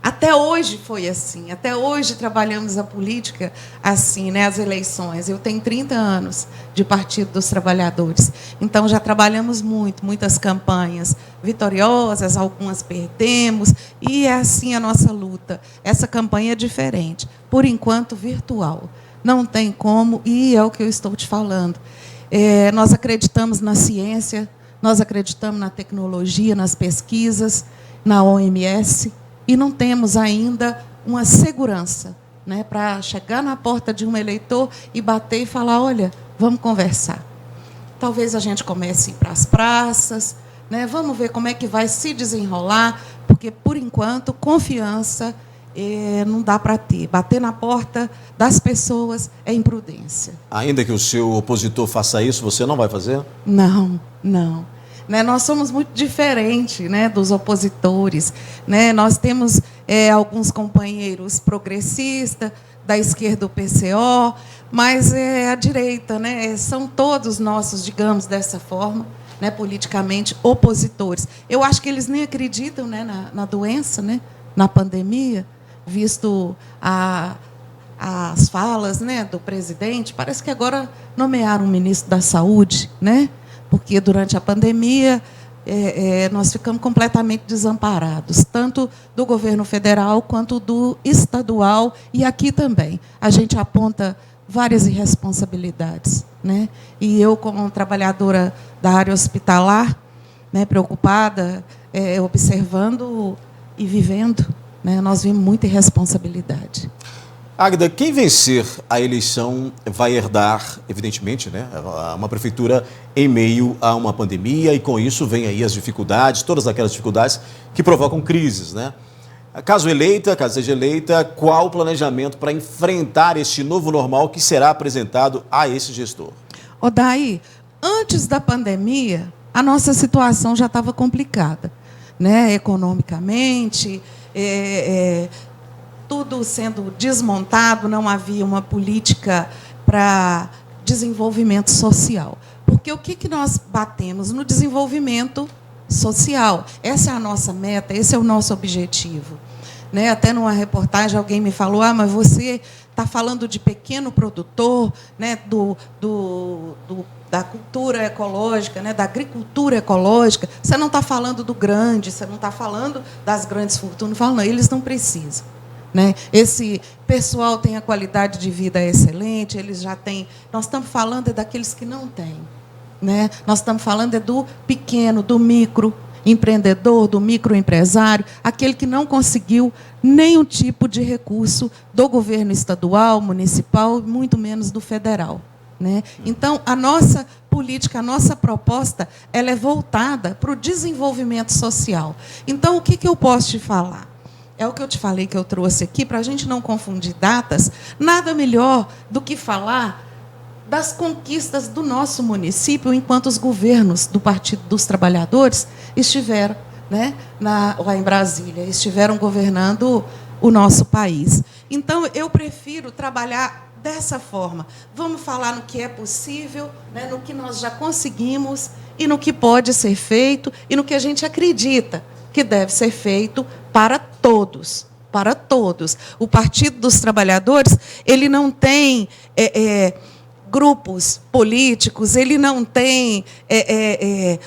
Até hoje foi assim, até hoje trabalhamos a política assim, né? As eleições. Eu tenho 30 anos de Partido dos Trabalhadores, então já trabalhamos muitas campanhas vitoriosas, algumas perdemos, e é assim a nossa luta. Essa campanha é diferente, por enquanto virtual. Não tem como, e é o que eu estou te falando. Nós acreditamos na ciência, nós acreditamos na tecnologia, nas pesquisas, na OMS, e não temos ainda uma segurança, né, para chegar na porta de um eleitor e bater e falar: olha, vamos conversar. Talvez a gente comece a ir para as praças, né, vamos ver como é que vai se desenrolar, porque, por enquanto, confiança não dá para ter. Bater na porta das pessoas é imprudência. Ainda que o seu opositor faça isso, você não vai fazer? Não. Né, nós somos muito diferentes, né, dos opositores, né? Nós temos alguns companheiros progressistas, da esquerda o PCO, mas a direita, né, são todos nossos, digamos dessa forma, né, politicamente opositores. Eu acho que eles nem acreditam, né, na doença, né, na pandemia, visto as falas, né, do presidente. Parece que agora nomearam um ministro da Saúde, né? Porque durante a pandemia nós ficamos completamente desamparados, tanto do governo federal quanto do estadual, e aqui também. A gente aponta várias irresponsabilidades, né? E eu, como trabalhadora da área hospitalar, né, preocupada, observando e vivendo, né, nós vimos muita irresponsabilidade. Águida, quem vencer a eleição vai herdar, evidentemente, né, uma prefeitura em meio a uma pandemia, e com isso vem aí as dificuldades, todas aquelas dificuldades que provocam crises, né? Caso seja eleita, qual o planejamento para enfrentar este novo normal que será apresentado a esse gestor? Odaí, antes da pandemia, a nossa situação já estava complicada, né, economicamente, tudo sendo desmontado, não havia uma política para desenvolvimento social. Porque o que nós batemos? No desenvolvimento social. Essa é a nossa meta, esse é o nosso objetivo. né? Até numa reportagem alguém me falou, mas você está falando de pequeno produtor, né? Da cultura ecológica, né? Da agricultura ecológica, você não está falando do grande, você não está falando das grandes fortunas. Falo, não, eles não precisam. Né? Esse pessoal tem a qualidade de vida excelente, eles já têm. Nós estamos falando daqueles que não têm. Né? Nós estamos falando do pequeno, do microempreendedor, do microempresário, aquele que não conseguiu nenhum tipo de recurso do governo estadual, municipal, muito menos do federal. Né? Então, a nossa política, a nossa proposta, ela é voltada para o desenvolvimento social. Então, o que eu posso te falar? É o que eu te falei que eu trouxe aqui, para a gente não confundir datas, nada melhor do que falar das conquistas do nosso município enquanto os governos do Partido dos Trabalhadores estiveram, né, lá em Brasília, estiveram governando o nosso país. Então, eu prefiro trabalhar dessa forma. Vamos falar no que é possível, né, no que nós já conseguimos e no que pode ser feito e no que a gente acredita que deve ser feito para todos, para todos. O Partido dos Trabalhadores, ele não tem grupos políticos, ele não tem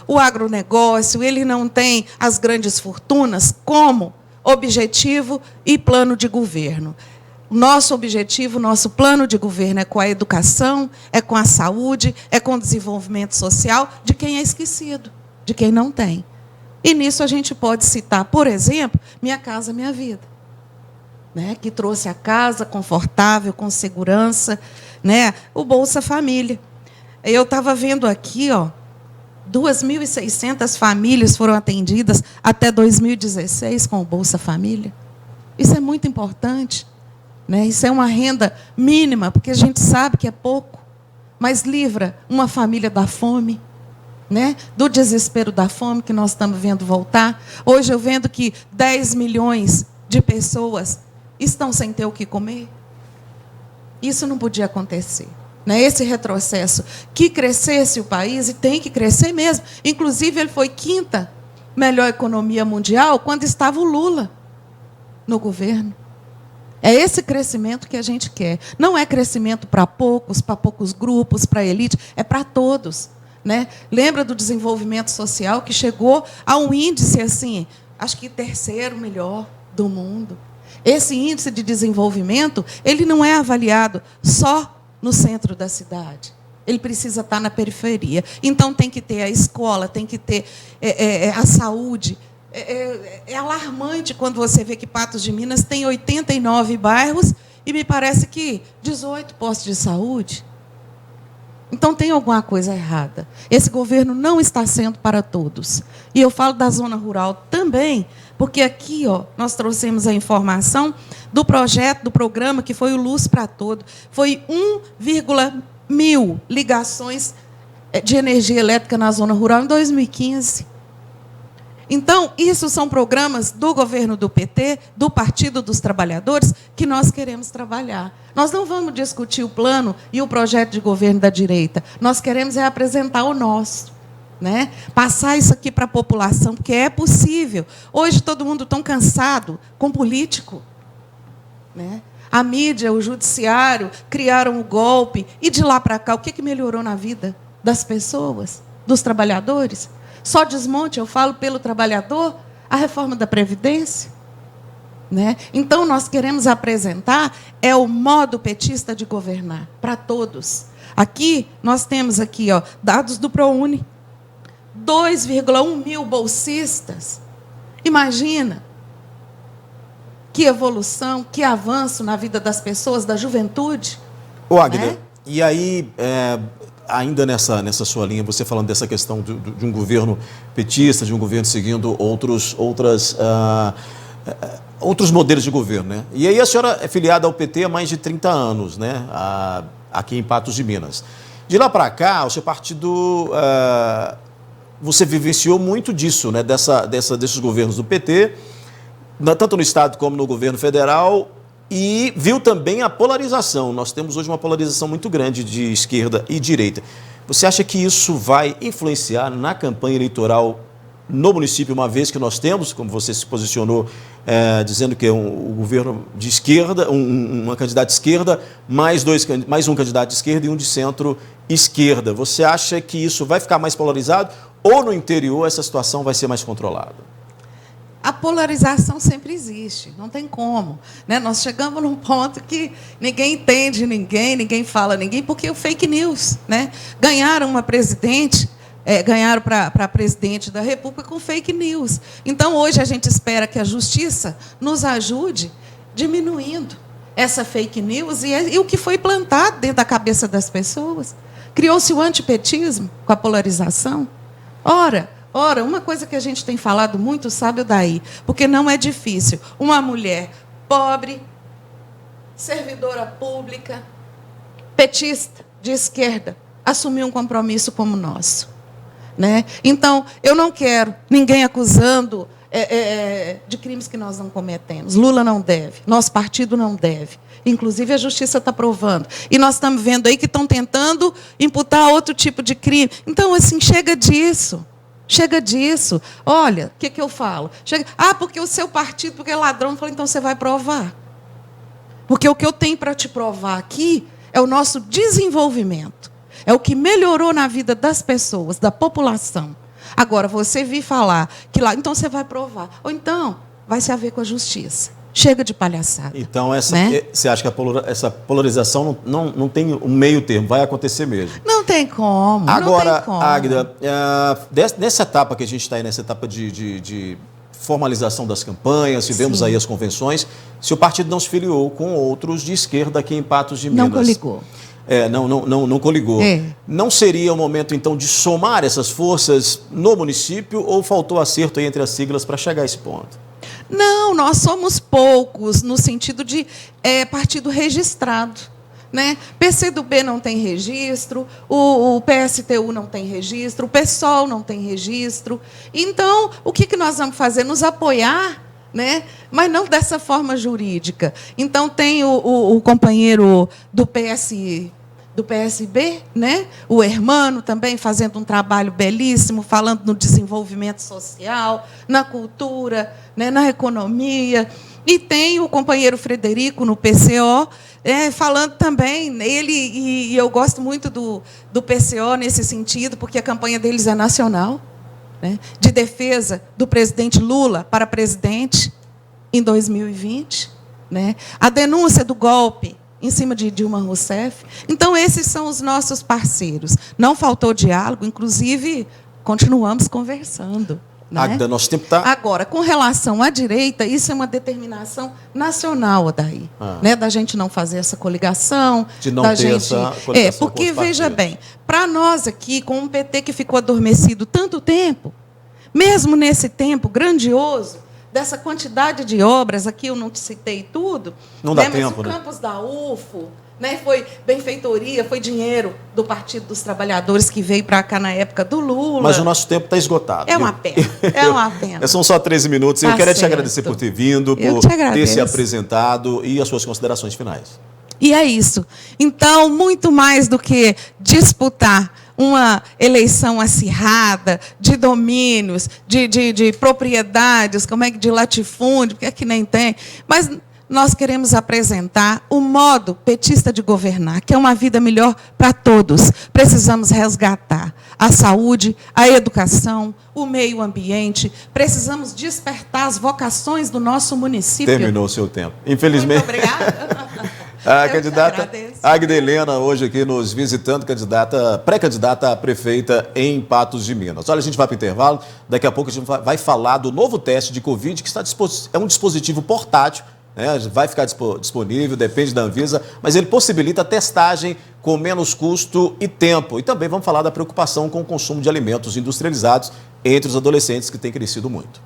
o agronegócio, ele não tem as grandes fortunas como objetivo e plano de governo. Nosso objetivo, nosso plano de governo é com a educação, é com a saúde, é com o desenvolvimento social de quem é esquecido, de quem não tem. E nisso a gente pode citar, por exemplo, Minha Casa Minha Vida, né, que trouxe a casa confortável, com segurança, né, o Bolsa Família. Eu estava vendo aqui, 2.600 famílias foram atendidas até 2016 com o Bolsa Família. Isso é muito importante, né? Isso é uma renda mínima, porque a gente sabe que é pouco, mas livra uma família da fome, né? Do desespero da fome que nós estamos vendo voltar. Hoje eu vendo que 10 milhões de pessoas estão sem ter o que comer. Isso não podia acontecer. Né? Esse retrocesso, que crescesse o país, e tem que crescer mesmo. Inclusive, ele foi 5ª melhor economia mundial quando estava o Lula no governo. É esse crescimento que a gente quer. Não é crescimento para poucos grupos, para a elite, é para todos. Né? Lembra do desenvolvimento social, que chegou a um índice, assim, acho que 3º melhor do mundo. Esse índice de desenvolvimento, ele não é avaliado só no centro da cidade. Ele precisa estar na periferia. Então, tem que ter a escola, tem que ter a saúde. É alarmante quando você vê que Patos de Minas tem 89 bairros e me parece que 18 postos de saúde. Então, tem alguma coisa errada. Esse governo não está sendo para todos. E eu falo da zona rural também, porque aqui nós trouxemos a informação do projeto, do programa, que foi o Luz para Todo. Foi 1,100 ligações de energia elétrica na zona rural em 2015. Então, isso são programas do governo do PT, do Partido dos Trabalhadores, que nós queremos trabalhar. Nós não vamos discutir o plano e o projeto de governo da direita. Nós queremos apresentar o nosso. Né? Passar isso aqui para a população, porque é possível. Hoje, todo mundo tão cansado com político. Né? A mídia, o judiciário, criaram o golpe. E, de lá para cá, o que melhorou na vida das pessoas, dos trabalhadores? Só desmonte, eu falo, pelo trabalhador, a reforma da Previdência. Né? Então, nós queremos apresentar o modo petista de governar, para todos. Aqui, nós temos aqui, dados do ProUni. 2,1 mil bolsistas. Imagina que evolução, que avanço na vida das pessoas, da juventude. Ô, Agner, né? E aí... ainda nessa sua linha, você falando dessa questão de um governo petista, de um governo seguindo outros modelos de governo, né? E aí a senhora é filiada ao PT há mais de 30 anos, né? Aqui em Patos de Minas. De lá para cá, o seu partido, você vivenciou muito disso, né? Desses governos do PT, tanto no Estado como no governo federal, e viu também a polarização. Nós temos hoje uma polarização muito grande de esquerda e direita. Você acha que isso vai influenciar na campanha eleitoral no município, uma vez que nós temos, como você se posicionou, dizendo que é o governo de esquerda, uma candidata de esquerda, mais um candidato de esquerda e um de centro-esquerda. Você acha que isso vai ficar mais polarizado ou no interior essa situação vai ser mais controlada? A polarização sempre existe, não tem como. Né? Nós chegamos num ponto que ninguém entende ninguém fala ninguém, porque o fake news. Né? Ganharam uma presidente, ganharam para presidente da República com fake news. Então, hoje, a gente espera que a justiça nos ajude diminuindo essa fake news e o que foi plantado dentro da cabeça das pessoas. Criou-se o antipetismo com a polarização. Ora, uma coisa que a gente tem falado muito, sabe, daí, porque não é difícil. Uma mulher pobre, servidora pública, petista, de esquerda, assumir um compromisso como o nosso. Né? Então, eu não quero ninguém acusando de crimes que nós não cometemos. Lula não deve, nosso partido não deve. Inclusive, a justiça está provando. E nós estamos vendo aí que estão tentando imputar outro tipo de crime. Então, assim, chega disso. Chega disso. Olha, o que eu falo? Porque o seu partido, porque é ladrão. Eu falo, então você vai provar. Porque o que eu tenho para te provar aqui é o nosso desenvolvimento. É o que melhorou na vida das pessoas, da população. Agora, você vir falar que lá, então você vai provar. Ou então, vai se haver com a justiça. Chega de palhaçada. Então, você acha que essa polarização não tem um meio termo, vai acontecer mesmo? Não tem como. Agora, não tem como. Águida, nessa etapa que a gente está aí, nessa etapa de formalização das campanhas, tivemos aí as convenções, se o partido não se filiou com outros de esquerda aqui em Patos de Minas. Não coligou. Não coligou. Não seria o momento, então, de somar essas forças no município ou faltou acerto aí entre as siglas para chegar a esse ponto? Não, nós somos poucos no sentido de partido registrado. Né? PCdoB não tem registro, o PSTU não tem registro, o PSOL não tem registro. Então, o que nós vamos fazer? Nos apoiar, né? Mas não dessa forma jurídica. Então, tem o companheiro do PSB, né? O Hermano também fazendo um trabalho belíssimo, falando no desenvolvimento social, na cultura, né? Na economia. E tem o companheiro Frederico no PCO, falando também, e eu gosto muito do PCO nesse sentido, porque a campanha deles é nacional, né? De defesa do presidente Lula para presidente em 2020. Né? A denúncia do golpe em cima de Dilma Rousseff. Então, esses são os nossos parceiros. Não faltou diálogo, inclusive, continuamos conversando. Né? Águida, nosso tempo está... Agora, com relação à direita, isso é uma determinação nacional daí. Né? Da gente não fazer essa coligação. De não ter essa coligação. Porque, veja bem, para nós aqui, com um PT que ficou adormecido tanto tempo, mesmo nesse tempo grandioso, dessa quantidade de obras, aqui eu não te citei tudo, não dá mas tempo, o campus da UFO, né, foi benfeitoria, foi dinheiro do Partido dos Trabalhadores que veio para cá na época do Lula. Mas o nosso tempo está esgotado. É uma pena, é uma pena. São só 13 minutos. Eu quero te agradecer por ter vindo, por ter se apresentado e as suas considerações finais. E é isso. Então, muito mais do que disputar uma eleição acirrada de domínios, de propriedades, de latifúndio, porque aqui nem tem, mas nós queremos apresentar o modo petista de governar, que é uma vida melhor para todos. Precisamos resgatar a saúde, a educação, o meio ambiente, precisamos despertar as vocações do nosso município. Terminou o seu tempo. Infelizmente. Muito obrigada. A candidata Águida Helena, hoje aqui nos visitando, pré-candidata a prefeita em Patos de Minas. Olha, a gente vai para o intervalo, daqui a pouco a gente vai falar do novo teste de Covid, que é um dispositivo portátil, né? Vai ficar disponível, depende da Anvisa, mas ele possibilita a testagem com menos custo e tempo. E também vamos falar da preocupação com o consumo de alimentos industrializados entre os adolescentes, que tem crescido muito.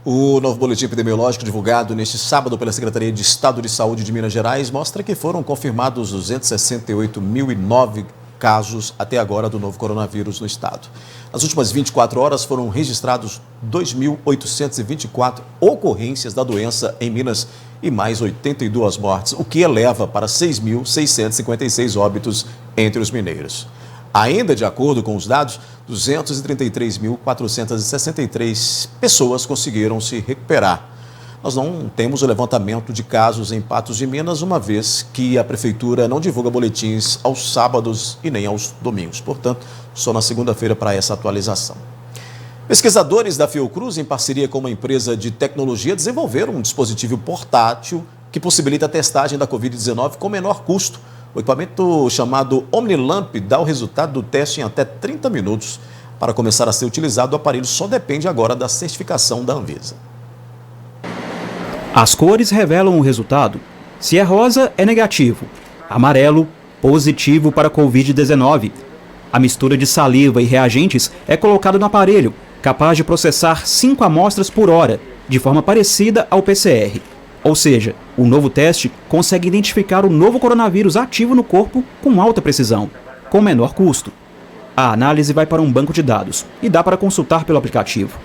O novo boletim epidemiológico divulgado neste sábado pela Secretaria de Estado de Saúde de Minas Gerais mostra que foram confirmados 268.009 casos até agora do novo coronavírus no estado. Nas últimas 24 horas foram registrados 2.824 ocorrências da doença em Minas e mais 82 mortes, o que eleva para 6.656 óbitos entre os mineiros. Ainda de acordo com os dados, 233.463 pessoas conseguiram se recuperar. Nós não temos o levantamento de casos em Patos de Minas, uma vez que a Prefeitura não divulga boletins aos sábados e nem aos domingos. Portanto, só na segunda-feira para essa atualização. Pesquisadores da Fiocruz, em parceria com uma empresa de tecnologia, desenvolveram um dispositivo portátil que possibilita a testagem da Covid-19 com menor custo. O equipamento chamado OmniLamp dá o resultado do teste em até 30 minutos. Para começar a ser utilizado, o aparelho só depende agora da certificação da Anvisa. As cores revelam o resultado. Se é rosa, é negativo. Amarelo, positivo para a Covid-19. A mistura de saliva e reagentes é colocada no aparelho, capaz de processar 5 amostras por hora, de forma parecida ao PCR. Ou seja, o novo teste consegue identificar o novo coronavírus ativo no corpo com alta precisão, com menor custo. A análise vai para um banco de dados e dá para consultar pelo aplicativo.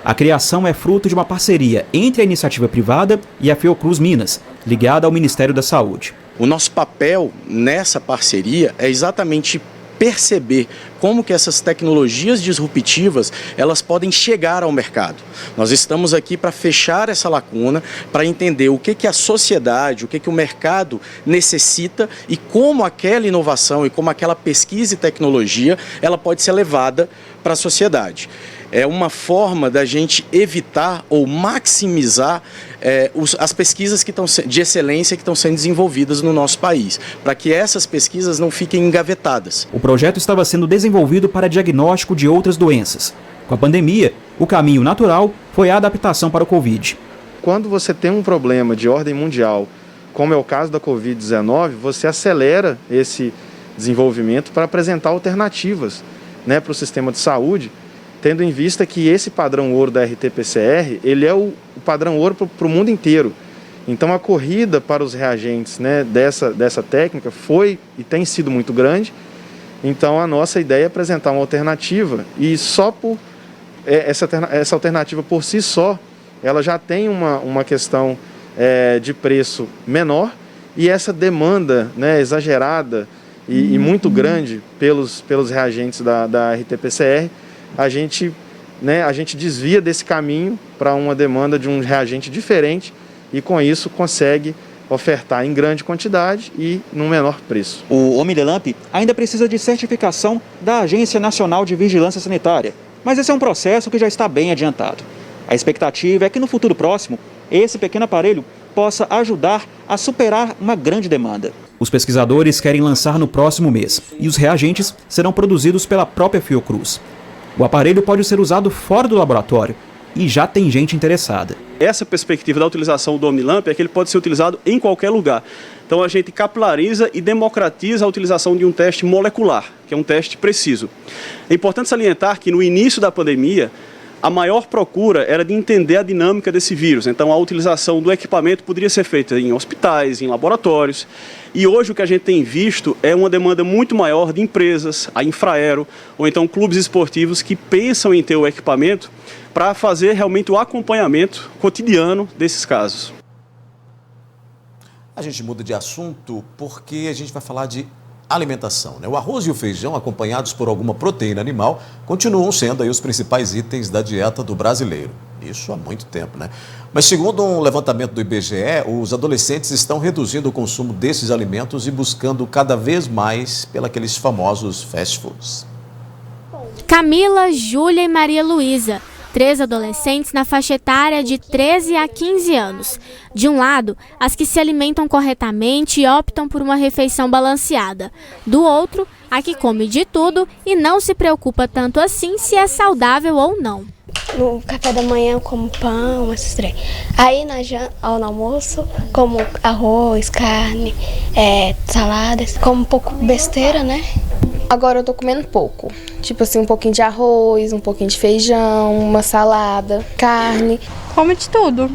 A criação é fruto de uma parceria entre a iniciativa privada e a Fiocruz Minas, ligada ao Ministério da Saúde. O nosso papel nessa parceria é exatamente perceber como que essas tecnologias disruptivas elas podem chegar ao mercado. Nós estamos aqui para fechar essa lacuna, para entender o que a sociedade, o que o mercado necessita e como aquela inovação e como aquela pesquisa e tecnologia ela pode ser levada para a sociedade. É uma forma da gente evitar ou maximizar as pesquisas que de excelência que estão sendo desenvolvidas no nosso país, para que essas pesquisas não fiquem engavetadas. O projeto estava sendo desenvolvido para diagnóstico de outras doenças. Com a pandemia, o caminho natural foi a adaptação para o Covid. Quando você tem um problema de ordem mundial, como é o caso da Covid-19, você acelera esse desenvolvimento para apresentar alternativas, para o sistema de saúde, tendo em vista que esse padrão ouro da RT-PCR, ele é o padrão ouro para o mundo inteiro. Então a corrida para os reagentes dessa técnica foi e tem sido muito grande. Então a nossa ideia é apresentar uma alternativa e só por essa alternativa por si só, ela já tem uma questão de preço menor e essa demanda exagerada e muito grande pelos reagentes da RT-PCR, a gente desvia desse caminho para uma demanda de um reagente diferente e com isso consegue ofertar em grande quantidade e num menor preço. O OmniLamp ainda precisa de certificação da Agência Nacional de Vigilância Sanitária, mas esse é um processo que já está bem adiantado. A expectativa é que no futuro próximo, esse pequeno aparelho possa ajudar a superar uma grande demanda. Os pesquisadores querem lançar no próximo mês e os reagentes serão produzidos pela própria Fiocruz. O aparelho pode ser usado fora do laboratório e já tem gente interessada. Essa perspectiva da utilização do OmniLamp é que ele pode ser utilizado em qualquer lugar. Então a gente capilariza e democratiza a utilização de um teste molecular, que é um teste preciso. É importante salientar que no início da pandemia, a maior procura era de entender a dinâmica desse vírus. Então a utilização do equipamento poderia ser feita em hospitais, em laboratórios. E hoje o que a gente tem visto é uma demanda muito maior de empresas, a Infraero, ou então clubes esportivos que pensam em ter o equipamento para fazer realmente o acompanhamento cotidiano desses casos. A gente muda de assunto porque a gente vai falar de alimentação, O arroz e o feijão, acompanhados por alguma proteína animal, continuam sendo aí os principais itens da dieta do brasileiro. Isso há muito tempo, Mas segundo um levantamento do IBGE, os adolescentes estão reduzindo o consumo desses alimentos e buscando cada vez mais pelos famosos fast foods. Camila, Júlia e Maria Luísa, 3 adolescentes na faixa etária de 13 a 15 anos. De um lado, as que se alimentam corretamente e optam por uma refeição balanceada. Do outro, a que come de tudo e não se preocupa tanto assim se é saudável ou não. No café da manhã eu como pão, esses trem. Aí no almoço como arroz, carne, saladas. Como um pouco besteira, Agora eu tô comendo pouco. Tipo assim, um pouquinho de arroz, um pouquinho de feijão, uma salada, carne. Como de tudo.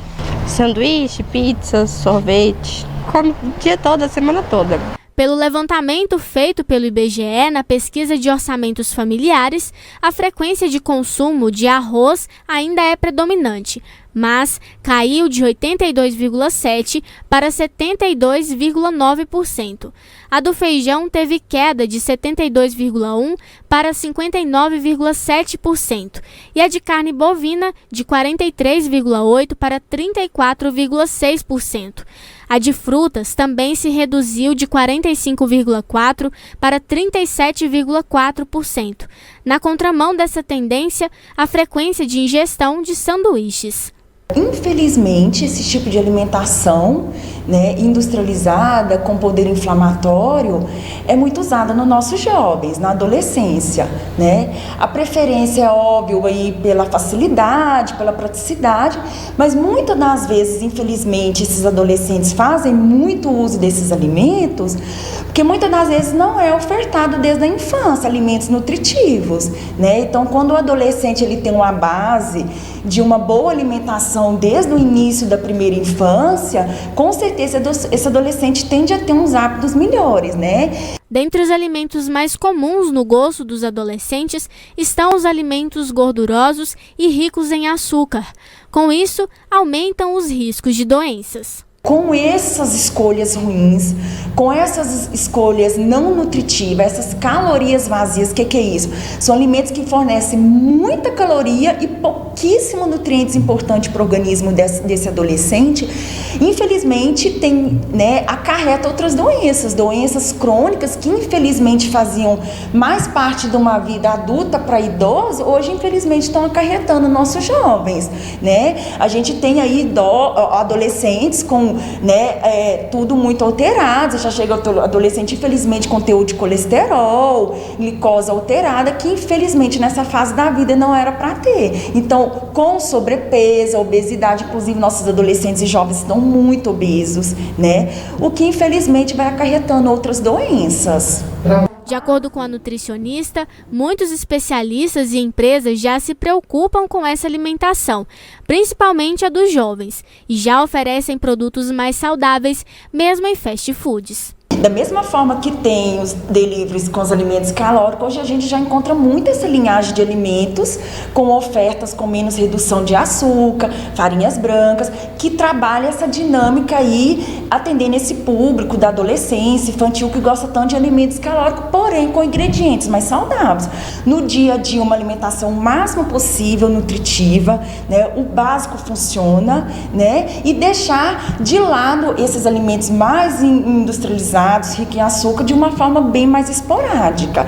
Sanduíche, pizza, sorvete. Como o dia todo, a semana toda. Pelo levantamento feito pelo IBGE na pesquisa de orçamentos familiares, a frequência de consumo de arroz ainda é predominante, mas caiu de 82,7% para 72,9%. A do feijão teve queda de 72,1% para 59,7%. E a de carne bovina de 43,8% para 34,6%. A de frutas também se reduziu de 45,4% para 37,4%. Na contramão dessa tendência, a frequência de ingestão de sanduíches. Infelizmente, esse tipo de alimentação, né, industrializada, com poder inflamatório, é muito usada nos nossos jovens, na adolescência, né? A preferência é óbvio aí pela facilidade, pela praticidade, mas muitas das vezes, infelizmente, esses adolescentes fazem muito uso desses alimentos, porque muitas das vezes não é ofertado desde a infância alimentos nutritivos, né? Então, quando o adolescente ele tem uma base de uma boa alimentação desde o início da primeira infância, com certeza esse adolescente tende a ter uns hábitos melhores, né? Dentre os alimentos mais comuns no gosto dos adolescentes estão os alimentos gordurosos e ricos em açúcar. Com isso, aumentam os riscos de doenças. Com essas escolhas ruins, com essas escolhas não nutritivas, essas calorias vazias, o que é isso? São alimentos que fornecem muita caloria e pouquíssimos nutrientes importantes para o organismo desse adolescente. Infelizmente, acarreta outras doenças crônicas que infelizmente faziam mais parte de uma vida adulta para idosos, hoje infelizmente estão acarretando nossos jovens, né? A gente tem aí adolescentes com tudo muito alterado, já chega adolescente infelizmente com teor de colesterol, glicose alterada, que infelizmente nessa fase da vida não era para ter. Então, com sobrepeso, obesidade, inclusive nossos adolescentes e jovens estão muito obesos, né? O que infelizmente vai acarretando outras doenças. De acordo com a nutricionista, muitos especialistas e empresas já se preocupam com essa alimentação, principalmente a dos jovens, e já oferecem produtos mais saudáveis, mesmo em fast foods. Da mesma forma que tem os deliveries com os alimentos calóricos, hoje a gente já encontra muito essa linhagem de alimentos com ofertas com menos redução de açúcar, farinhas brancas, que trabalha essa dinâmica aí, atendendo esse público da adolescência infantil que gosta tanto de alimentos calóricos, porém com ingredientes mais saudáveis. No dia a dia, uma alimentação o máximo possível nutritiva, né? O básico funciona, né? E deixar de lado esses alimentos mais industrializados, ricos em açúcar, de uma forma bem mais esporádica.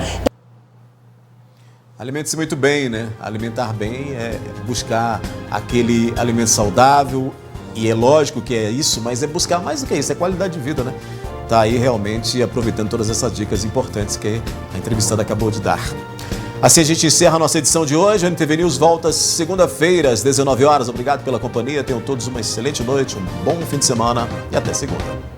Alimente-se muito bem, né? Alimentar bem é buscar aquele alimento saudável, e é lógico que é isso, mas é buscar mais do que isso, é qualidade de vida, né? Tá aí realmente aproveitando todas essas dicas importantes que a entrevistada acabou de dar. Assim a gente encerra a nossa edição de hoje. A NTV News volta segunda-feira às 19 horas. Obrigado pela companhia, tenham todos uma excelente noite, um bom fim de semana e até segunda.